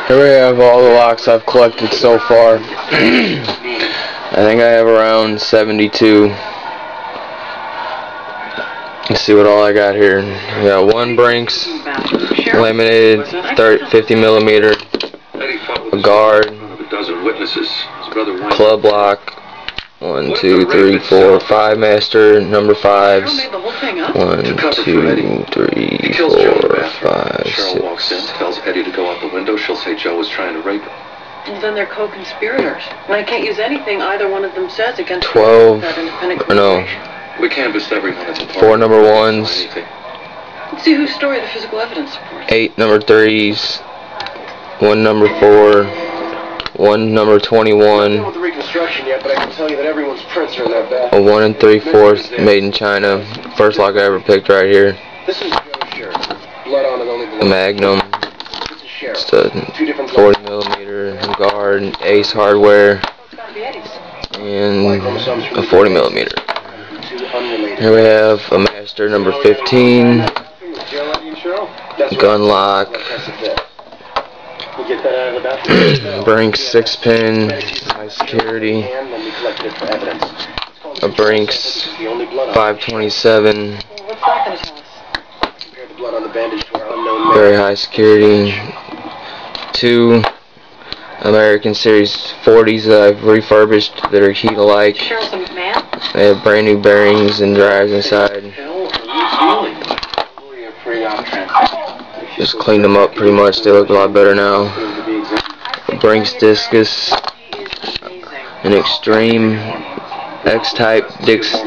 Here we have all the locks I've collected so far. I think I have around 72. Let's see what all I got here. I got one Brinks, laminated 50 millimeter, a guard, club lock, 1, 2, 3, 4, 5 master, number 5s. 1, 2, 3, 4, 5, 6. Tells Eddie to go out the window. She'll say Joe was trying to rape her. Well, then they're co-conspirators. And I can't use anything either one of them says against 12, that independent no, We canvassed everyone at the party. 4 number 1s, Let's see whose story the physical evidence supports. 8 number 3s, 1 number 4, 1 number 21, With the reconstruction yet, but I can tell you that everyone's prints are in that bag. a 1 3/4 made in China. First lock I ever picked right here. This is Joe's shirt. Blood on it only A below. Magnum. This is Sheriff. It's a 40 millimeter guard, Ace hardware, and a 40 millimeter. Here we have a master number 15, gun lock, Brinks 6-pin, high security, a Brinks 527, very high security, 2 American Series 40s that I've refurbished that are heat alike. They have brand new bearings and drives inside. Just cleaned them up pretty much. They look a lot better now. A Brinks Discus, an Extreme X-Type Dix, I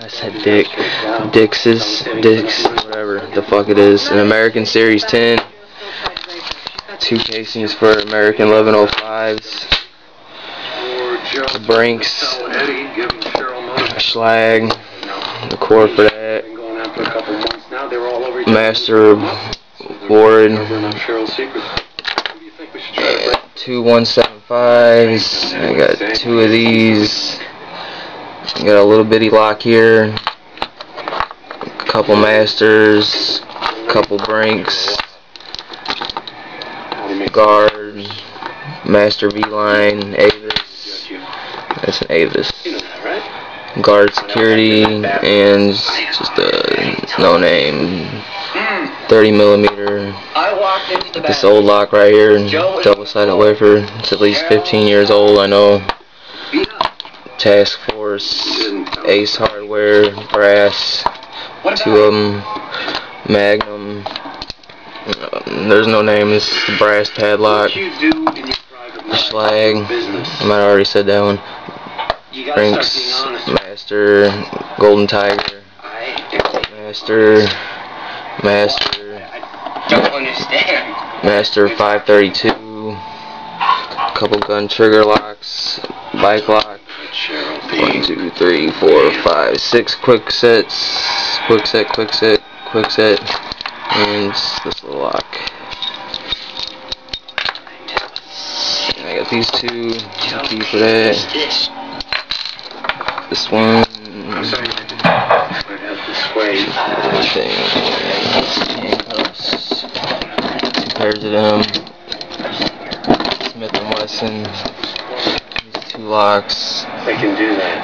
said Dick, Dix, whatever the fuck it is. An American Series 10, 2 casings for American 1105s, a Brinks, a Schlag, the core for that, Master Ward, 2 175s, I got 2 of these, I got a little bitty lock here, a couple Masters, a couple Brinks, guard, Master V-line, Avis, that's an Avis, guard security, and just a no-name 30 millimeter. This old lock right here, double-sided wafer, it's at least 15 years old, I know. Task Force, Ace hardware, brass, 2 of them, Magnum, there's no name, this is the brass padlock, Schlag, I might have already said that one, Brinks, Master, Golden Tiger, Master 532, a couple gun trigger locks, bike lock, 1, 2, 3, 4, 5, 6 quick set, and this little lock. And I got these 2, key for that. This one. Handcuffs. 2 pairs of them. Smith & Wesson. These 2 locks. I can do that.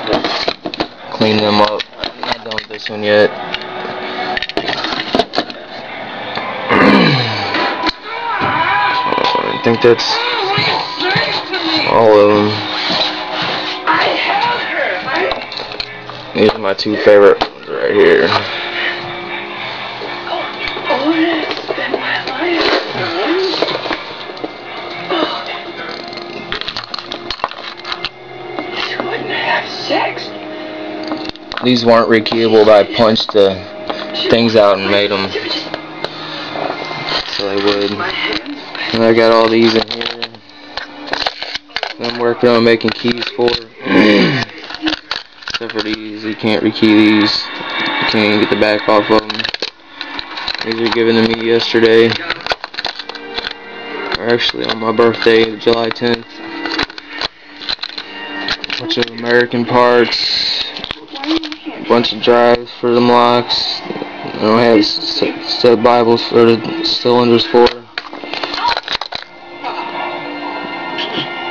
Clean them up. I'm not done with this one yet. I think that's all of them. These are my 2 favorite ones right here. These weren't rekeyable, but I punched the things out and made them so they would. And I got all these in here. I'm working on making keys for. Except for these, you can't rekey these. You can't even get the back off of them. These were given to me yesterday. Or actually on my birthday, July 10th. A bunch of American parts. A bunch of drives for them locks. I don't have a set of Bibles for the cylinders for.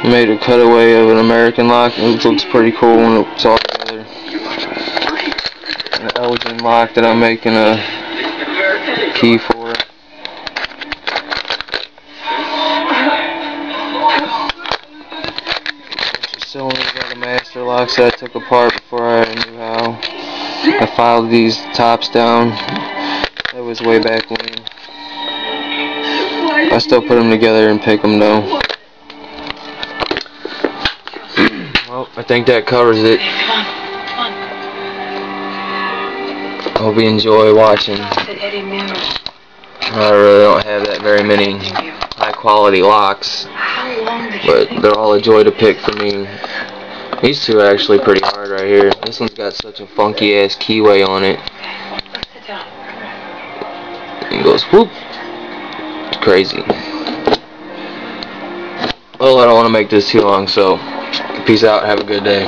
made a cutaway of an American lock. It looks pretty cool when it's all together. An Elgin lock that I'm making a key for. Cylinders got the master locks that I took apart before I knew how. I filed these tops down. That was way back when. I still put them together and pick them though. Well, I think that covers it. I hope you enjoy watching. I really don't have that very many high quality locks, but they're all a joy to pick for me. These two are actually pretty hard right here. This one's got such a funky ass keyway on it. It goes whoop. It's crazy. Well, I don't want to make this too long, so peace out. Have a good day.